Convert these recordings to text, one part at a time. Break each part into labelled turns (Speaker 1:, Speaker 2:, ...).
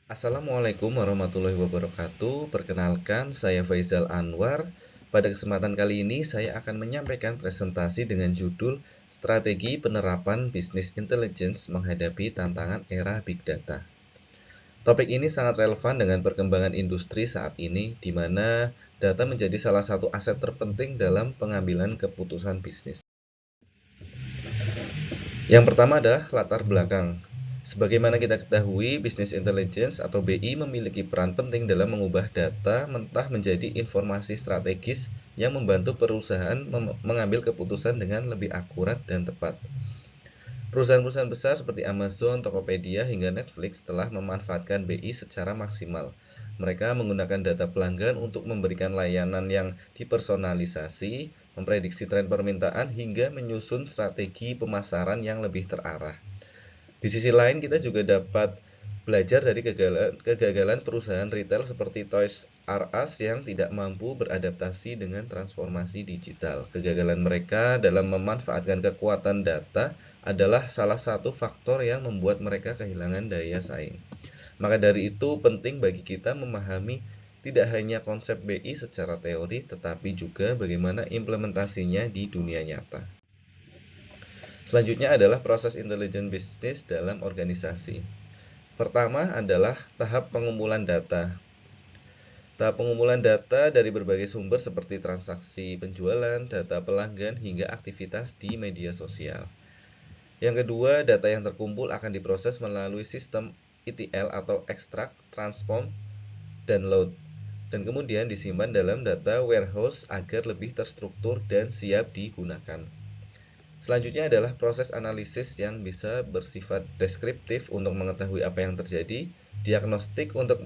Speaker 1: Assalamualaikum warahmatullahi wabarakatuh. Perkenalkan, saya Faizal Anwar. Pada kesempatan kali ini, saya akan menyampaikan presentasi dengan judul Strategi Penerapan Business Intelligence Menghadapi Tantangan Era Big Data. Topik ini sangat relevan dengan perkembangan industri saat ini, di mana data menjadi salah satu aset terpenting dalam pengambilan keputusan bisnis. Yang pertama adalah latar belakang. Sebagaimana kita ketahui, Business Intelligence atau BI memiliki peran penting dalam mengubah data mentah menjadi informasi strategis yang membantu perusahaan mengambil keputusan dengan lebih akurat dan tepat. Perusahaan-perusahaan besar seperti Amazon, Tokopedia, hingga Netflix telah memanfaatkan BI secara maksimal. Mereka menggunakan data pelanggan untuk memberikan layanan yang dipersonalisasi, memprediksi tren permintaan, hingga menyusun strategi pemasaran yang lebih terarah. Di sisi lain, kita juga dapat belajar dari kegagalan perusahaan retail seperti Toys R Us yang tidak mampu beradaptasi dengan transformasi digital. Kegagalan mereka dalam memanfaatkan kekuatan data adalah salah satu faktor yang membuat mereka kehilangan daya saing. Maka dari itu, penting bagi kita memahami tidak hanya konsep BI secara teori, tetapi juga bagaimana implementasinya di dunia nyata. Selanjutnya adalah proses intelijen bisnis dalam organisasi. Pertama adalah tahap pengumpulan data. Tahap pengumpulan data dari berbagai sumber seperti transaksi penjualan, data pelanggan, hingga aktivitas di media sosial. Yang kedua, data yang terkumpul akan diproses melalui sistem ETL atau extract, transform, dan load, dan kemudian disimpan dalam data warehouse agar lebih terstruktur dan siap digunakan. Selanjutnya adalah proses analisis yang bisa bersifat deskriptif untuk mengetahui apa yang terjadi, diagnostik untuk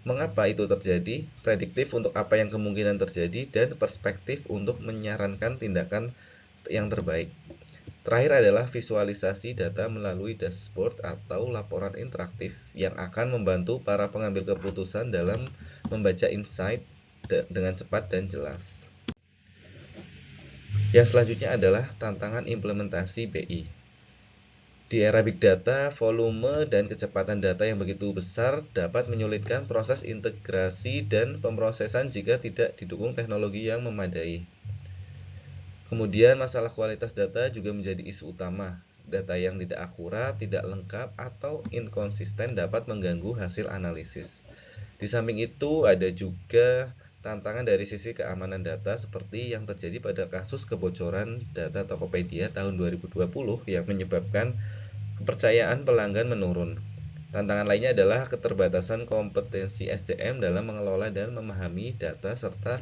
Speaker 1: mengapa itu terjadi, prediktif untuk apa yang kemungkinan terjadi, dan perspektif untuk menyarankan tindakan yang terbaik. Terakhir adalah visualisasi data melalui dashboard atau laporan interaktif yang akan membantu para pengambil keputusan dalam membaca insight dengan cepat dan jelas. Yang selanjutnya adalah tantangan implementasi BI. Di era big data, volume dan kecepatan data yang begitu besar dapat menyulitkan proses integrasi dan pemrosesan jika tidak didukung teknologi yang memadai. Kemudian masalah kualitas data juga menjadi isu utama. Data yang tidak akurat, tidak lengkap, atau inkonsisten dapat mengganggu hasil analisis. Di samping itu, ada juga tantangan dari sisi keamanan data seperti yang terjadi pada kasus kebocoran data Tokopedia tahun 2020 yang menyebabkan kepercayaan pelanggan menurun. Tantangan lainnya adalah keterbatasan kompetensi SDM dalam mengelola dan memahami data serta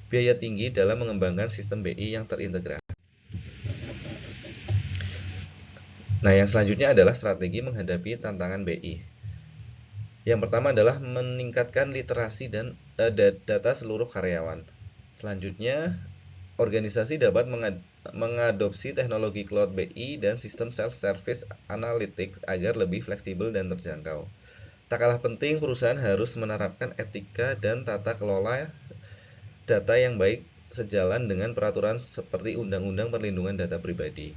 Speaker 1: biaya tinggi dalam mengembangkan sistem BI yang terintegrasi. Nah, yang selanjutnya adalah strategi menghadapi tantangan BI. Yang pertama adalah meningkatkan literasi dan data seluruh karyawan. Selanjutnya, organisasi dapat mengadopsi teknologi cloud BI dan sistem self-service analytics agar lebih fleksibel dan terjangkau. Tak kalah penting, perusahaan harus menerapkan etika dan tata kelola data yang baik sejalan dengan peraturan seperti Undang-Undang Perlindungan Data Pribadi.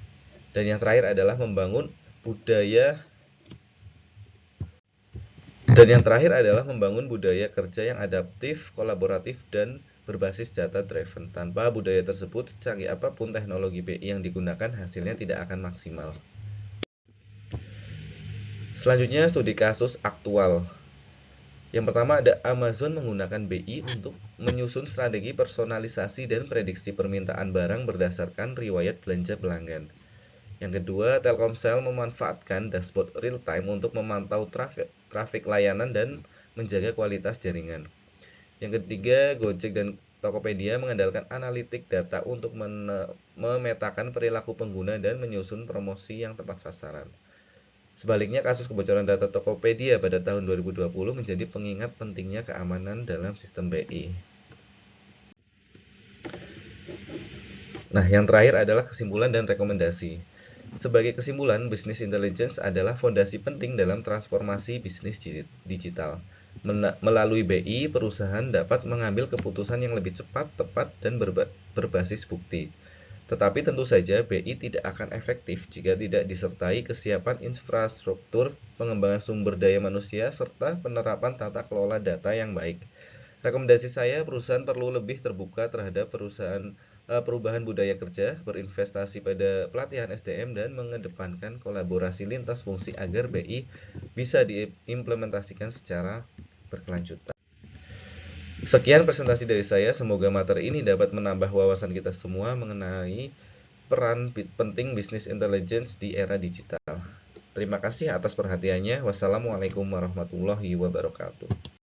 Speaker 1: Dan yang terakhir adalah membangun budaya kerja yang adaptif, kolaboratif, dan berbasis data driven. Tanpa budaya tersebut, secanggih apapun teknologi BI yang digunakan, hasilnya tidak akan maksimal. Selanjutnya, studi kasus aktual. Yang pertama ada Amazon menggunakan BI untuk menyusun strategi personalisasi dan prediksi permintaan barang berdasarkan riwayat belanja pelanggan. Yang kedua, Telkomsel memanfaatkan dashboard real time untuk memantau trafik layanan dan menjaga kualitas jaringan. Yang ketiga, Gojek dan Tokopedia mengandalkan analitik data untuk memetakan perilaku pengguna dan menyusun promosi yang tepat sasaran. Sebaliknya, kasus kebocoran data Tokopedia pada tahun 2020 menjadi pengingat pentingnya keamanan dalam sistem BI. Nah, yang terakhir adalah kesimpulan dan rekomendasi. Sebagai kesimpulan, business intelligence adalah fondasi penting dalam transformasi bisnis digital. Melalui BI, perusahaan dapat mengambil keputusan yang lebih cepat, tepat, dan berbasis bukti. Tetapi tentu saja BI tidak akan efektif jika tidak disertai kesiapan infrastruktur, pengembangan sumber daya manusia, serta penerapan tata kelola data yang baik. Rekomendasi saya, perusahaan perlu lebih terbuka terhadap perubahan budaya kerja, berinvestasi pada pelatihan SDM, dan mengedepankan kolaborasi lintas fungsi agar BI bisa diimplementasikan secara berkelanjutan. Sekian presentasi dari saya, semoga materi ini dapat menambah wawasan kita semua mengenai peran penting bisnis intelligence di era digital. Terima kasih atas perhatiannya. Wassalamualaikum warahmatullahi wabarakatuh.